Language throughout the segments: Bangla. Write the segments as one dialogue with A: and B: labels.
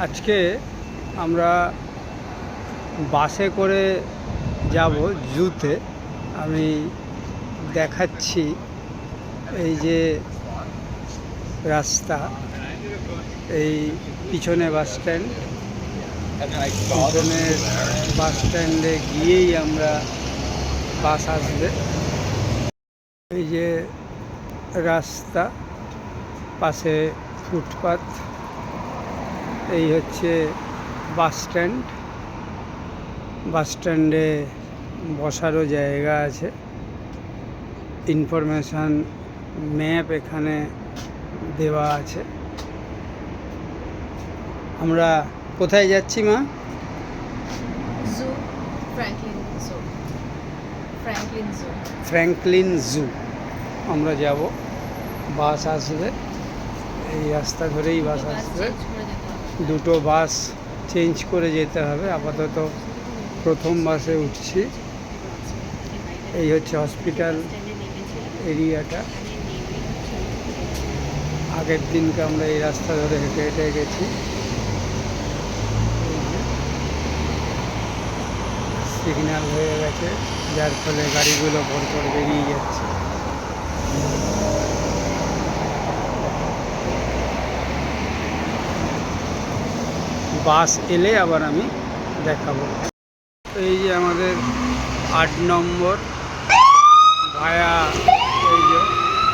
A: আজকে আমরা বাসে করে যাব জুতে। আমি দেখাচ্ছি এই যে রাস্তা, এই পিছনে বাস স্ট্যান্ড, পিছনের বাস স্ট্যান্ডে গিয়েই আমরা বাস আসবে। এই যে রাস্তা, পাশে ফুটপাত, এই হচ্ছে বাস স্ট্যান্ড। বাস স্ট্যান্ডে বসারও জায়গা আছে, ইনফরমেশান ম্যাপ এখানে দেওয়া আছে। আমরা কোথায় যাচ্ছি মা?
B: জু,
A: ফ্র্যাঙ্কলিন জু আমরা যাব। বাস আসবে, এই রাস্তা ধরেই বাস আসবে। দুটো বাস চেঞ্জ করে যেতে হবে। আপাতত প্রথম বাসে উঠছি। এই হচ্ছে হসপিটাল এরিয়াটা। আগের দিনকে আমরা এই রাস্তা ধরে হেঁটে হেঁটে গেছি। সিগন্যাল হয়ে গেছে, যার ফলে গাড়িগুলো পরপর বেরিয়ে যাচ্ছে। বাস এলে আবার আমি দেখাবো। এই যে আমাদের 8 নম্বর ভায়া,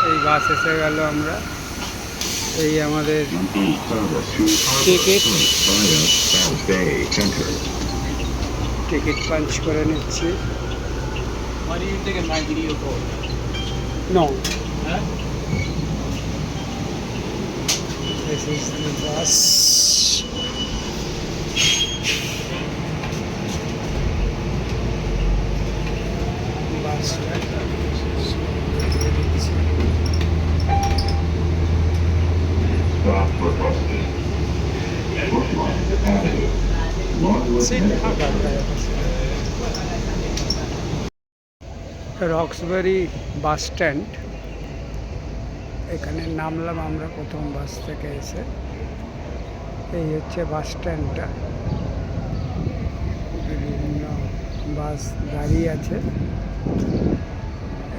A: এই বাস এসে গেল। আমরা এই আমাদের টিকিট পাঞ্চ করে নিচ্ছি। No. This is the bus. Roxbury bus stand, এখানে নামলাম আমরা প্রথম বাস থেকে এসে। এই হচ্ছে বাস স্ট্যান্ডটা, বিভিন্ন বাস দাঁড়িয়ে আছে।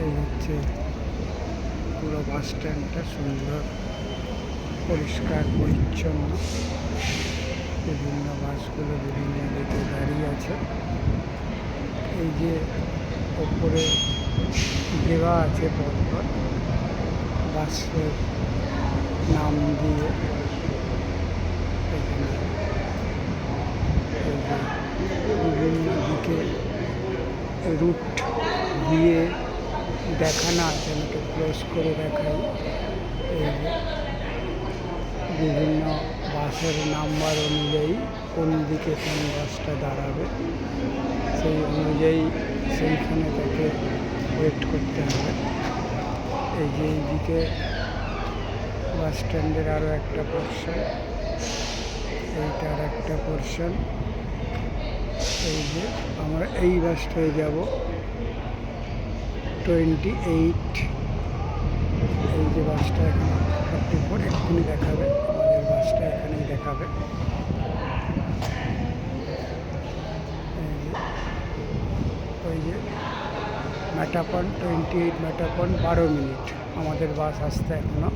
A: এই হচ্ছে পুরো বাস স্ট্যান্ডটা, সুন্দর পরিষ্কার পরিচ্ছন্ন। বিভিন্ন বাসগুলো বিভিন্ন দিকে দাঁড়িয়ে আছে। এই যে ওপরে দেওয়া আছে পরপর বাসের নাম দিয়ে। এখানে বিভিন্ন দিকে রুট দিয়ে দেখানো আছে। আমাকে ক্লোজ করে দেখাই। এই যে বিভিন্ন বাসের নাম্বার অনুযায়ী কোন দিকে কোন বাসটা দাঁড়াবে, সেই অনুযায়ী সেইখানে তাকে ওয়েট করতে হবে। এই যে এইদিকে বাস স্ট্যান্ডের আরও একটা পোর্শন, এইটার একটা পোর্শন। এই যে আমরা এই বাসটায় যাব 28। এই যে বাসটা এখানে 44, এক্ষুনি দেখাবে। আমাদের বাসটা এখানেই দেখাবে। ওই যে মেটাপন 28, মেটাপন 12 মিনিট। আমাদের বাস আসতে এখনো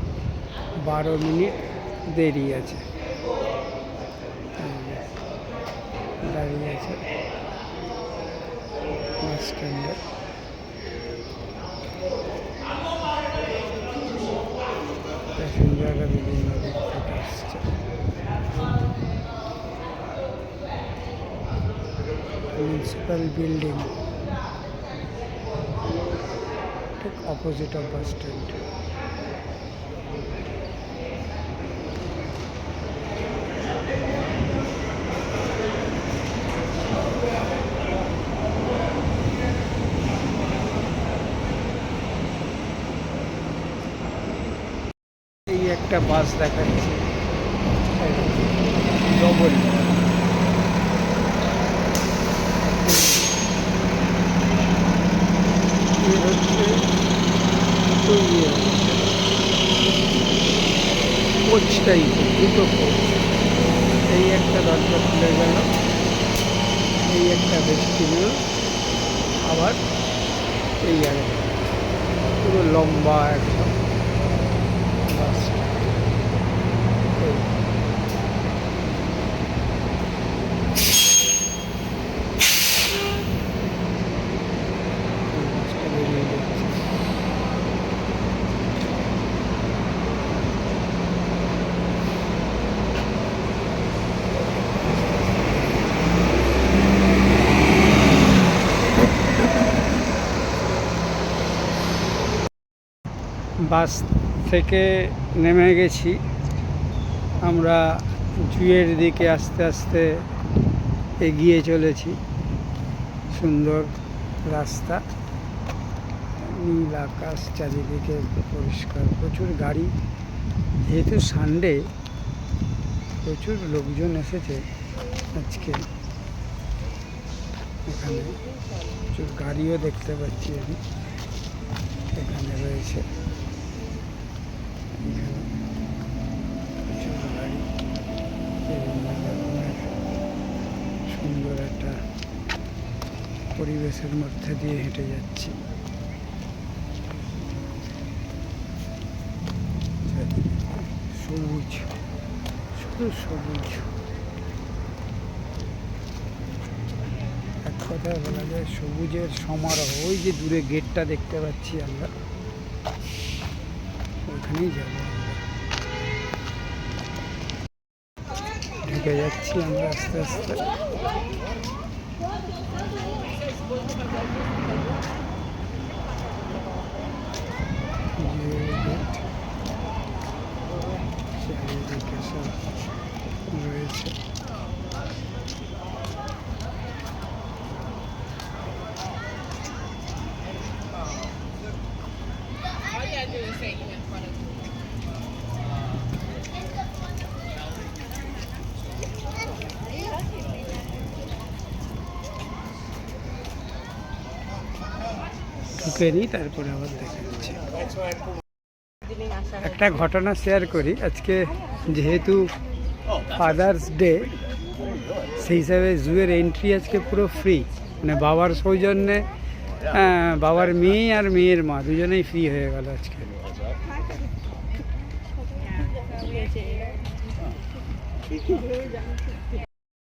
A: 12 মিনিট দেরি আছে। দাঁড়িয়ে আছে বাস স্ট্যান্ডে। প্যাসেঞ্জাররা বিভিন্ন দিক থেকে আসছে। মিউনিসিপ্যাল বিল্ডিং, ঠিক অপোজিট অফ বাস স্ট্যান্ড। এই একটা বাস দেখাচ্ছে, ডবল। হচ্ছে কোচ টাইপের, দুটো কোচ। এই একটা দরজা খুলে গেল, এই একটা ভেস্টিবিউল, আবার এই আরেকটা, পুরো লম্বা একদম বাসটা। এই বাসটা বেরিয়ে যাচ্ছে। বাস থেকে নেমে গেছি আমরা, জুয়ের দিকে আস্তে আস্তে এগিয়ে চলেছি। সুন্দর রাস্তা, নীল আকাশ, চারিদিকে পরিষ্কার, প্রচুর গাড়ি, যেহেতু সানডে প্রচুর লোকজন এসেছে আজকে এখানে, প্রচুর গাড়িও দেখতে পাচ্ছি আমি এখানে রয়েছে। এখানে প্রচুর গাড়ি, বিভিন্ন রকমের সুন্দর একটা পরিবেশের মধ্যে দিয়ে হেঁটে যাচ্ছি। সবুজ, শুধু সবুজ, এক কথায় বলা যায় সবুজের সমারোহ। ওই যে দূরে গেটটা দেখতে পাচ্ছি আমরা, ওইখানেই যাবো আমরা, ঢুকে যাচ্ছি আমরা আস্তে আস্তে। চারিদিকে সব রয়েছে। ঢুকে নিই, তারপরে আবার দেখা যাচ্ছে। একটা ঘটনা শেয়ার করি, আজকে যেহেতু ফাদার্স ডে, সেই হিসাবে জুয়ের এন্ট্রি আজকে পুরো ফ্রি, মানে বাবার সৌজন্যে বাবার মেয়ে আর মেয়ের মা দুজনেই ফ্রি হয়ে গেল আজকে।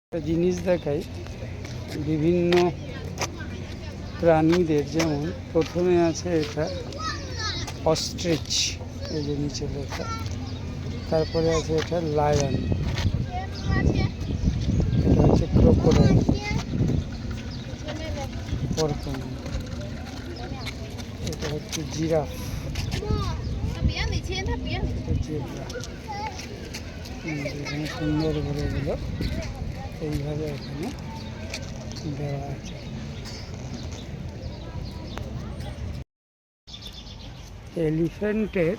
A: একটা জিনিস দেখাই, বিভিন্ন প্রাণীদের, যেমন প্রথমে আছে এটা অস্ট্রিচ, এই যে নিচে লেখা, তারপরে আছে এটা লায়ন, এটা হচ্ছে ক্রোকোডাইল, পরপন, এটা হচ্ছে জিরাফ, এটা জেব্রা। এখানে সুন্দর করে এগুলো এইভাবে এখানে দেওয়া আছে। এলিফ্যান্টের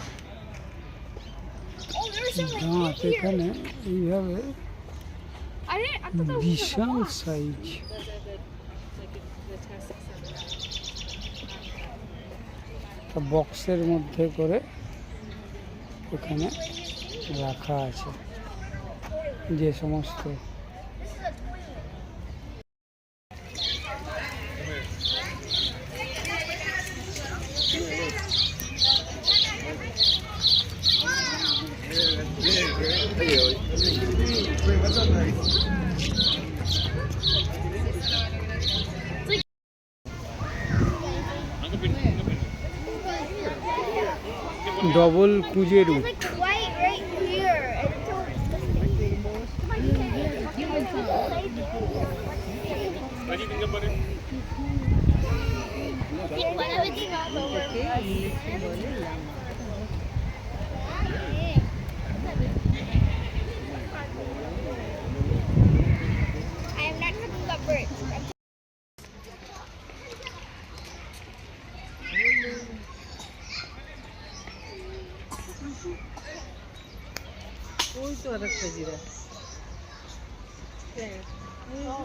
A: দাঁত এখানে এইভাবে বিশাল সাইজ, বক্সের মধ্যে করে এখানে রাখা আছে যে সমস্ত ডবল কুজের উট।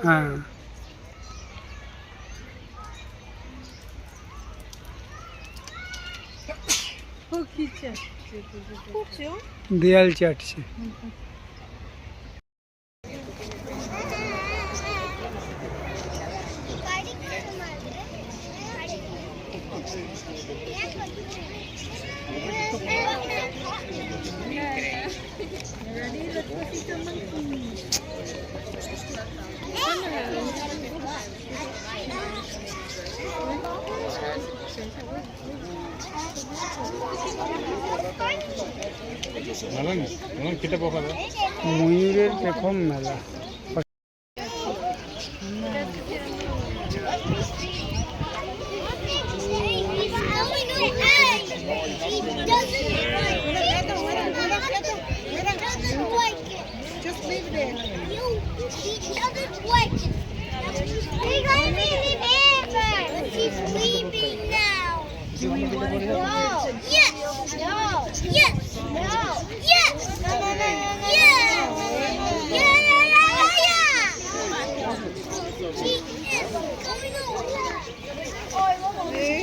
A: হ্যাঁ, দেয়াল চাটছে। ময়ূরের পেখম মেলা।
C: Just leave it in. He doesn't like it. He's gonna be forever. He's sleeping now. Do we want to go? Yes. No. Yes. No. Yes. No. No. No. No. Yes. Yeah. Yeah. He is going over. Going away.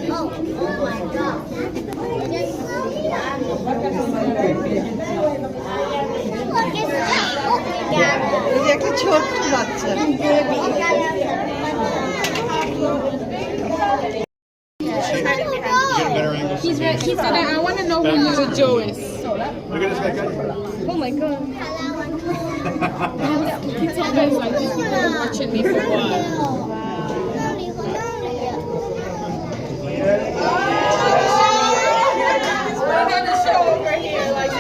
C: Oh my God.
B: একটা ছোট্ট বাচ্চা।
D: He's gonna. I want to know who little Joe is. Oh my God. He told us like he's been watching me for a while. We're gonna show over here like.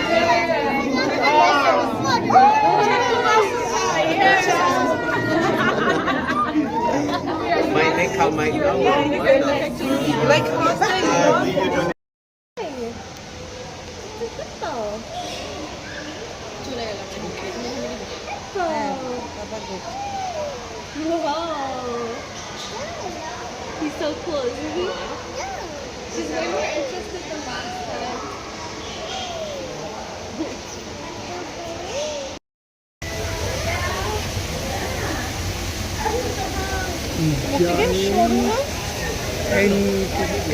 E: Might how might go.
D: Like hostage.
B: Wow. He's so cool, isn't he? She's way more interested than last time.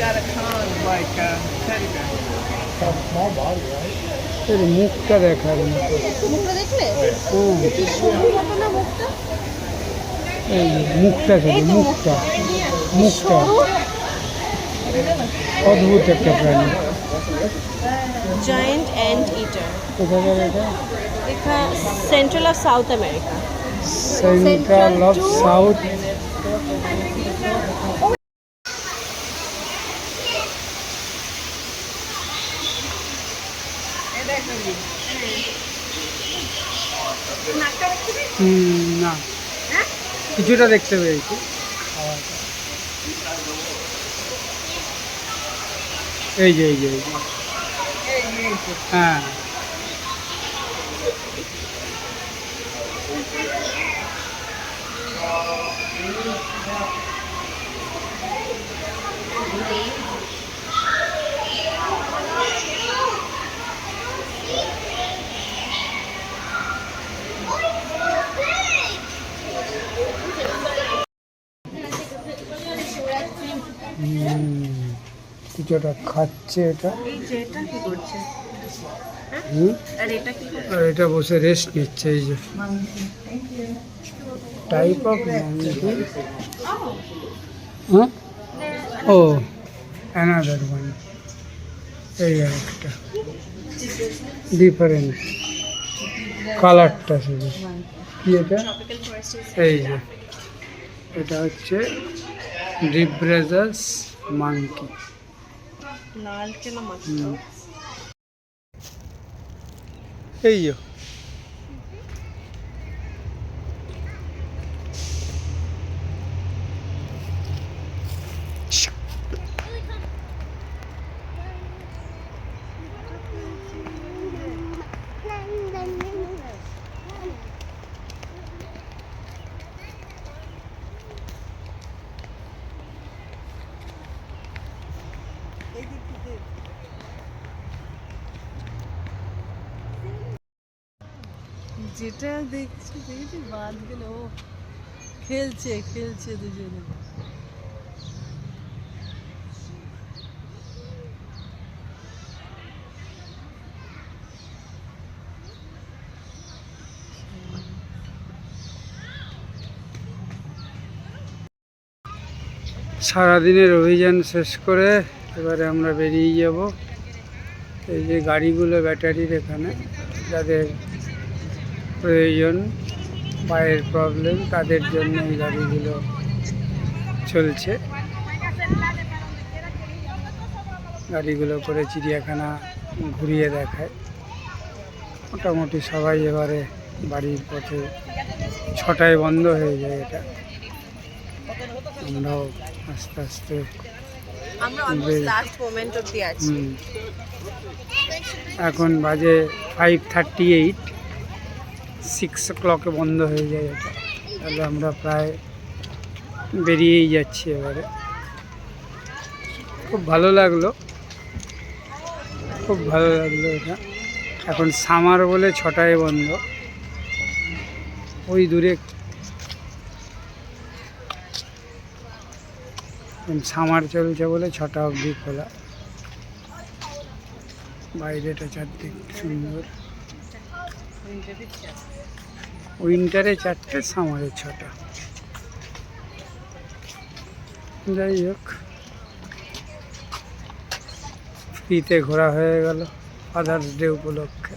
E: Got a con like teddy bear.
A: এর মুখটা দেখার মতো।
B: মুখটা দেখলে?
A: হ্যাঁ,
B: কি সুন্দর মতো না মুখটা?
A: এই মুখটা শুধু মুখটা মুখটা অদ্ভুত একটা প্রাণী।
F: Giant ant eater.
A: কোথাকার এটা?
F: এটা Central of South America.
A: Central of south. না, কিছুটা দেখতে পেয়েছি। এই যে হ্যাঁ, কিছুটা খাচ্ছে এটা। আর এটা বসে রেস্ট নিচ্ছে। এই যে টাইপ অফ মঙ্কি। হ্যাঁ, ও অ্যানাদার ওয়ান। এই একটা ডিফারেন্ট কালারটা শুধু। কি এটা? এই যে এটা হচ্ছে ডিব্রেজাস মাঙ্কি। এই যে
B: যেটা দেখছি দেখেছি বাদ গেল। ও খেলছে দুজনে।
A: সারাদিনের অভিযান শেষ করে এবারে আমরা বেরিয়ে যাব। এই যে গাড়িগুলো ব্যাটারির এখানে, যাদের প্রয়োজন, পায়ের প্রবলেম, তাদের জন্য এই গাড়িগুলো চলছে। গাড়িগুলো করে চিড়িয়াখানা ঘুরিয়ে দেখায়। মোটামুটি সবাই এবারে বাড়ির পথে, 6টায় বন্ধ হয়ে যায় এটা। আমরাও আস্তে আস্তে
F: আমরা অলমোস্ট লাস্ট মোমেন্ট অবধি আছি।
A: এখন বাজে 5:38, 6 o'clock-এ বন্ধ হয়ে যায় এটা। তাহলে আমরা প্রায় বেরিয়েই যাচ্ছি এবারে। খুব ভালো লাগলো, খুব ভালো লাগলো এটা। এখন সামার বলে 6টায় বন্ধ। ওই দূরে সামার চলছে বলে 6টা অবধি খোলা। বাইরেটা চারদিক সুন্দর। উইন্টারে 4টে, সামারে 6টা। যাই হোক, ফ্রিতে ঘোরা হয়ে গেল ফাদার্স ডে উপলক্ষে।